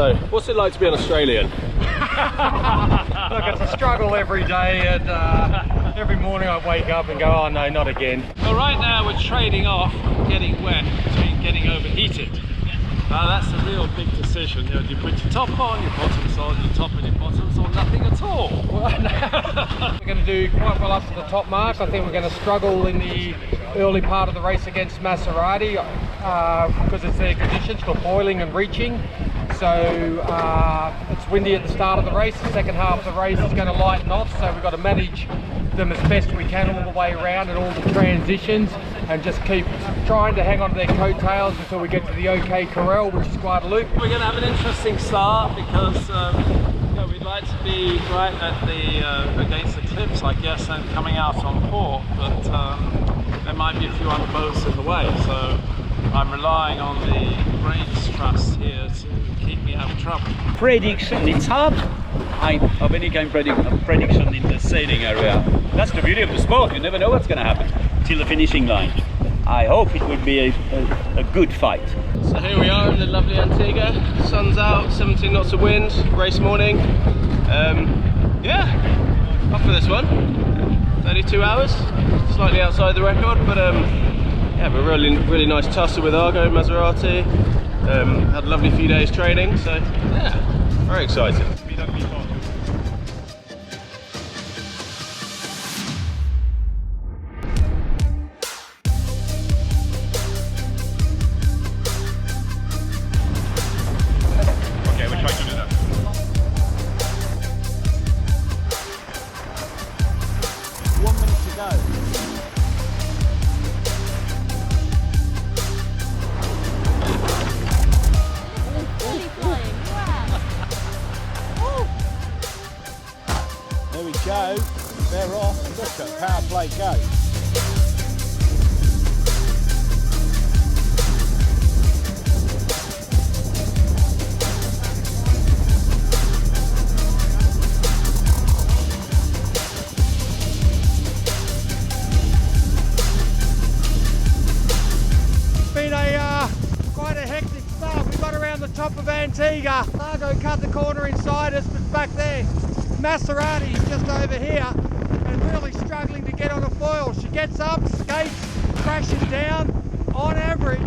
So, what's it like to be an Australian? Look, it's a struggle every day, and every morning I wake up and go, oh no, not again. Well, right now we're trading off getting wet between getting overheated. That's a real big decision. You know, do you put your top on, your bottoms on, your top and your bottoms, or nothing at all? We're going to do quite well up to the top mark. I think we're going to struggle in the early part of the race against Maserati because it's their conditions for boiling and reaching. So it's windy at the start of the race. The second half of the race is going to lighten off, so we've got to manage them as best we can all the way around and all the transitions, and just keep trying to hang on to their coattails until we get to the OK Corral, which is quite a loop. We're going to have an interesting start because you know, we'd like to be right at the against the cliffs, I guess, and coming out on port, but there might be a few other boats in the way, so I'm relying on the brains trust here to keep me out of trouble. Prediction, it's hard. Of any kind of prediction in the sailing area. That's the beauty of the sport, you never know what's going to happen till the finishing line. I hope it will be a good fight. So here we are in the lovely Antigua, sun's out, 17 knots of wind, race morning. Yeah, off for this one. 32 hours, slightly outside the record, but yeah, a really nice tussle with Argo, Maserati. Had a lovely few days training, so yeah, very excited. There we go, they're off, look at Powerplay go. Been quite a hectic start. We got around the top of Antigua. Argo cut the corner inside us, but back there Maserati is just over here and really struggling to get on a foil. She gets up, skates, crashes down. On average,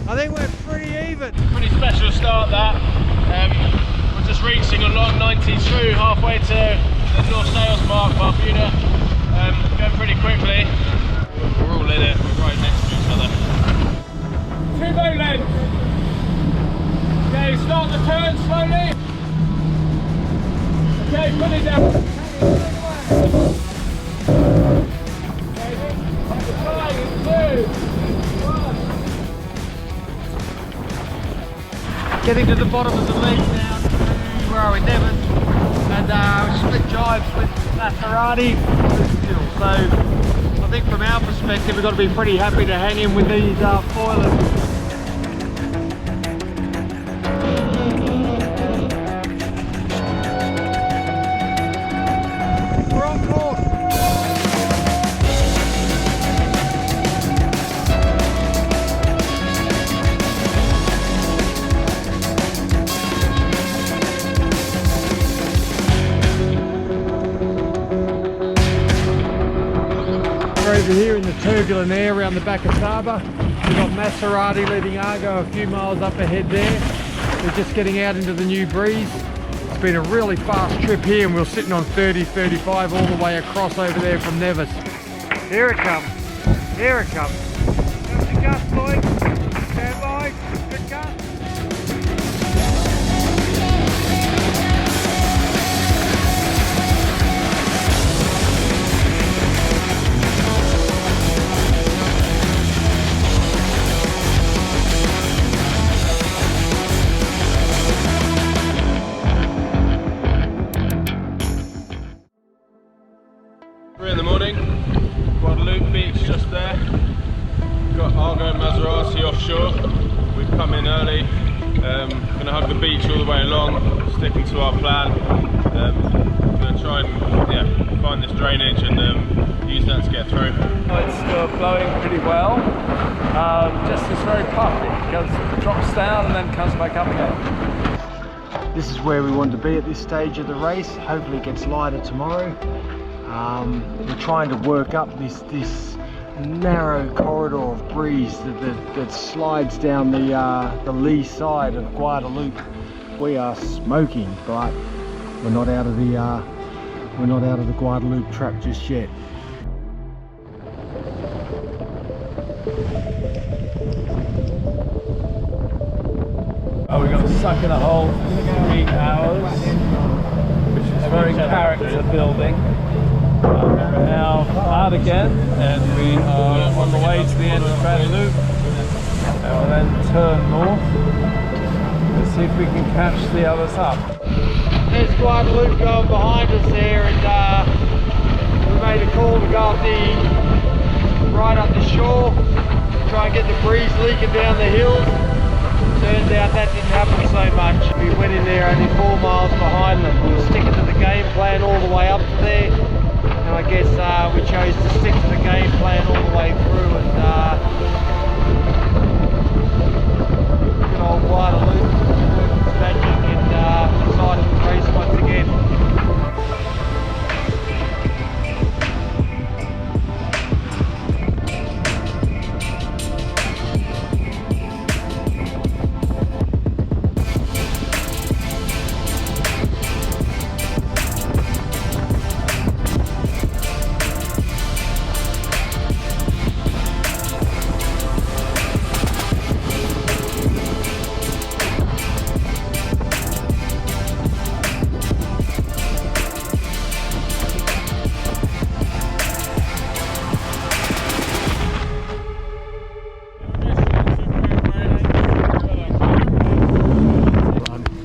I think we're pretty even. Pretty special start that. We're just reaching a long 92 halfway to the North Sails mark, Barbuda. Going pretty quickly. We're all in it, we're right next to each other. 2 boat lengths. Okay, start the turn slowly. Okay, put it down. Getting to the bottom of the leg now. Where are we? Nevers. And split jives with Maserati. So I think from our perspective we've got to be pretty happy to hang in with these foilers. Over here in the turbulent air around the back of Saba. We've got Maserati leaving Argo a few miles up ahead there. We're just getting out into the new breeze. It's been a really fast trip here and we're sitting on 30, 35 all the way across over there from Nevers. Here it comes. Here it comes. That's the gust, boys. Stand by. Good gust. In the morning, Guadalupe Beach just there. Got Argo and Maserati offshore. We've come in early. Gonna hug the beach all the way along, sticking to our plan. Gonna try and find this drainage and use that to get through. It's blowing pretty well. Just is very puffy. It drops down and then comes back up again. this is where we want to be at this stage of the race. Hopefully it gets lighter tomorrow. We're trying to work up this narrow corridor of breeze that slides down the lee side of Guadeloupe. We are smoking, but we're not out of the Guadeloupe trap just yet. Oh, we got stuck in a hole for 3 hours, which is very character building. We're now out again, and we are on the way to the end of Guadeloupe, and we'll then turn north. Let's see if we can catch the others up. There's Guadeloupe going behind us there, and we made a call to go right up the shore, try and get the breeze leaking down the hills. Turns out that didn't happen so much. We went in there only 4 miles behind them. We were sticking to the game plan all the way up to there, and I guess we chose to stick to the game plan all the way through, and good old Guadeloupe was magic, and decided to race once again.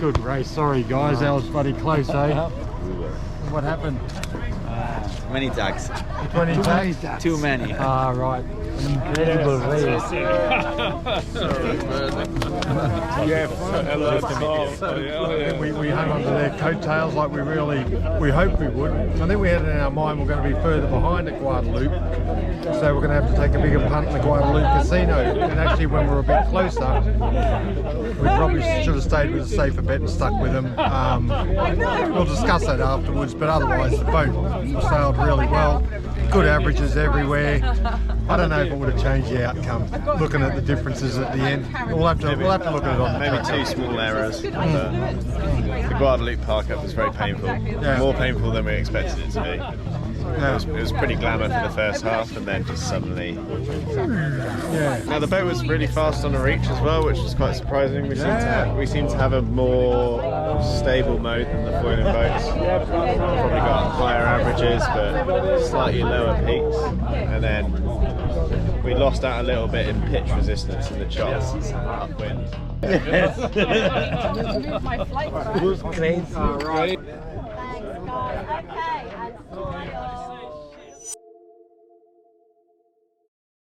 Good race, sorry guys, that was bloody close, eh? What happened? Many tags. 20 tags? Too many. Ah, right. Incredible race. We hung on to their coattails like we hoped we would. I think we had it in our mind we're going to be further behind at Guadeloupe, so we're going to have to take a bigger punt in the Guadeloupe casino. And actually when we were a bit closer, we probably should have stayed with a safer bet and stuck with them. We'll discuss that afterwards, but otherwise the boat sailed really well. Good averages everywhere. I don't know if it would have changed the outcome. Looking at the differences at the end, we'll have to look at it on the Maybe 2 small errors. The Guadeloupe park up was very painful. Yeah. More painful than we expected it to be. It was pretty glamour for the first half, and then just suddenly. Yeah. Now the boat was really fast on the reach as well, which was quite surprising. We seem to have a more stable mode than the foiling boats. Probably got higher averages, but slightly lower peaks, and then we lost out a little bit in pitch resistance in the chops upwind. It was crazy. Right.